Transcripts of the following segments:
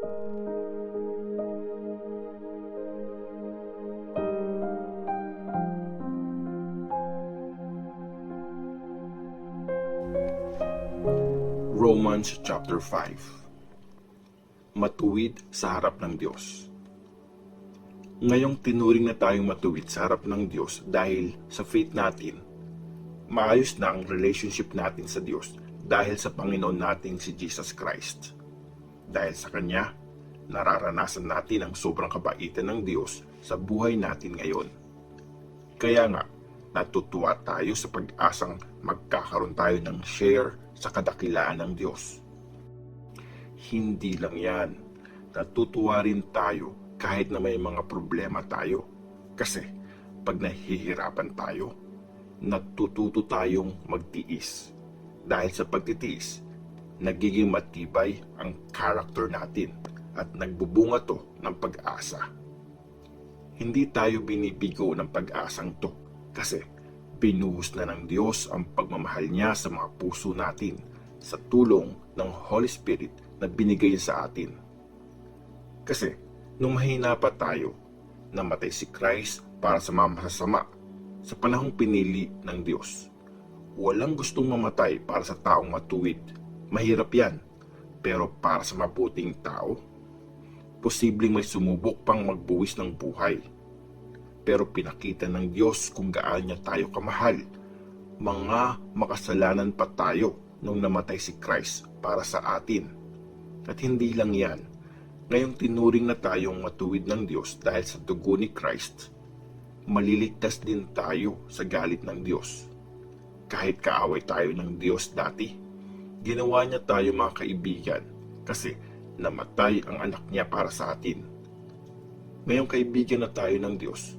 Romans chapter 5. Matuwid sa harap ng Diyos. Ngayong tinuring na tayong matuwid sa harap ng Diyos dahil sa faith natin, maayos na ang relationship natin sa Diyos dahil sa Panginoon nating si Jesus Christ. Dahil sa Kanya, nararanasan natin ang sobrang kabaitan ng Diyos sa buhay natin ngayon. Kaya nga, natutuwa tayo sa pag-asang magkakaroon tayo ng share sa kadakilaan ng Diyos. Hindi lang yan, natutuwa rin tayo kahit na may mga problema tayo. Kasi pag nahihirapan tayo, natututo tayong magtiis. Dahil sa pagtitiis, nagiging matibay ang character natin at nagbubunga to ng pag-asa. Hindi tayo binibigo ng pag-asang to kasi binuhos na ng Diyos ang pagmamahal niya sa mga puso natin sa tulong ng Holy Spirit na binigay sa atin. Kasi nung mahina pa tayo, namatay si Christ para sa mga masasama sa panahong pinili ng Diyos. Walang gustong mamatay para sa taong matuwid. Mahirap yan. Pero para sa mabuting tao, posibleng may sumubok pang magbuwis ng buhay. Pero pinakita ng Diyos kung gaano niya tayo kamahal. Mga makasalanan pa tayo nung namatay si Christ para sa atin. At hindi lang yan. Ngayong tinuring na tayong matuwid ng Diyos dahil sa dugo ni Christ, maliligtas din tayo sa galit ng Diyos. Kahit kaaway tayo ng Diyos dati, ginawa niya tayo mga kaibigan kasi namatay ang anak niya para sa atin. Ngayong kaibigan na tayo ng Diyos,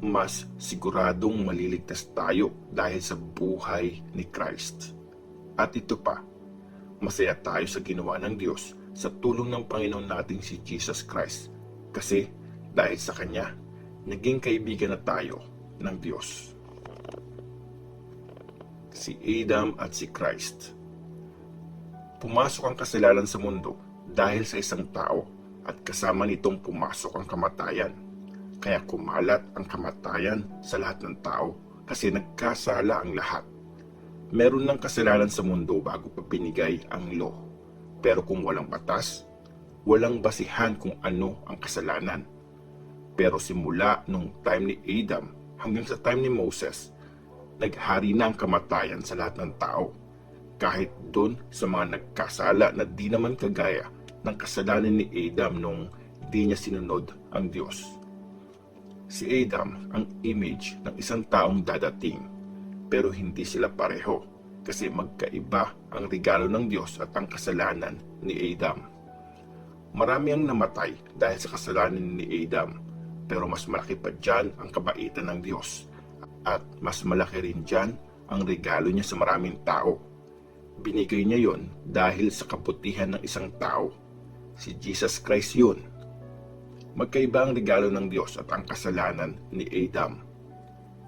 mas siguradong maliligtas tayo dahil sa buhay ni Christ. At ito pa, masaya tayo sa ginawa ng Diyos sa tulong ng Panginoon nating si Jesus Christ. Kasi dahil sa Kanya, naging kaibigan na tayo ng Diyos. Si Adam at si Christ. Pumasok ang kasalanan sa mundo dahil sa isang tao at kasama nitong pumasok ang kamatayan. Kaya kumalat ang kamatayan sa lahat ng tao kasi nagkasala ang lahat. Meron ng kasalanan sa mundo bago pa binigay ang law. Pero kung walang batas, walang basihan kung ano ang kasalanan. Pero simula nung time ni Adam hanggang sa time ni Moses, naghari na ang kamatayan sa lahat ng tao. Kahit doon sa mga nagkasala na di naman kagaya ng kasalanan ni Adam nung di niya sinunod ang Diyos. Si Adam ang image ng isang taong dadating, pero hindi sila pareho kasi magkaiba ang regalo ng Diyos at ang kasalanan ni Adam. Marami ang namatay dahil sa kasalanan ni Adam, pero mas malaki pa dyan ang kabaitan ng Diyos at mas malaki rin dyan ang regalo niya sa maraming tao. Binigay niya yon dahil sa kabutihan ng isang tao. Si Jesus Christ yun. Magkaiba ang regalo ng Diyos at ang kasalanan ni Adam.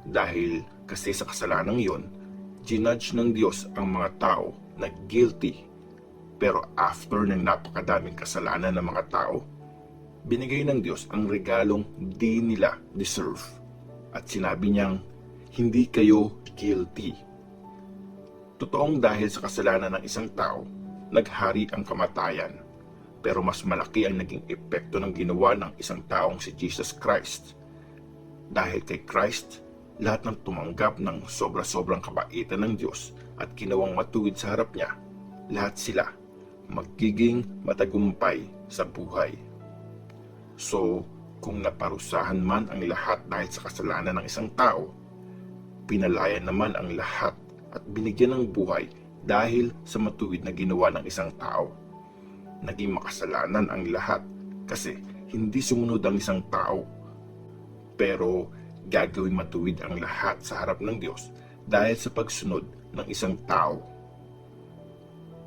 Dahil kasi sa kasalanang yon, ginudge ng Diyos ang mga tao na guilty. Pero after ng napakadaming kasalanan ng mga tao, binigay ng Diyos ang regalong di nila deserve. At sinabi niyang, hindi kayo guilty. Totoong dahil sa kasalanan ng isang tao, naghari ang kamatayan. Pero mas malaki ang naging epekto ng ginawa ng isang taong si Jesus Christ. Dahil kay Christ, lahat ng tumanggap ng sobra-sobrang kabaitan ng Diyos at ginawang matuwid sa harap niya, lahat sila magiging matagumpay sa buhay. So, kung naparusahan man ang lahat dahil sa kasalanan ng isang tao, pinalaya naman ang lahat at binigyan ng buhay dahil sa matuwid na ginawa ng isang tao. Naging makasalanan ang lahat kasi hindi sumunod ang isang tao. Pero gagawing matuwid ang lahat sa harap ng Diyos dahil sa pagsunod ng isang tao.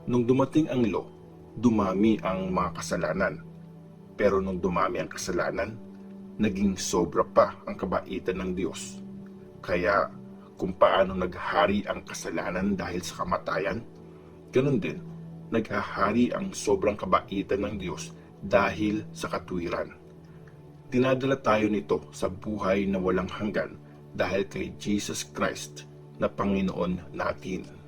Nung dumating ang law, dumami ang mga kasalanan. Pero nung dumami ang kasalanan, naging sobra pa ang kabaitan ng Diyos. Kaya kung paano naghari ang kasalanan dahil sa kamatayan, ganun din naghahari ang sobrang kabaitan ng Diyos dahil sa katwiran. Dinadala tayo nito sa buhay na walang hanggan dahil kay Jesus Christ na Panginoon natin.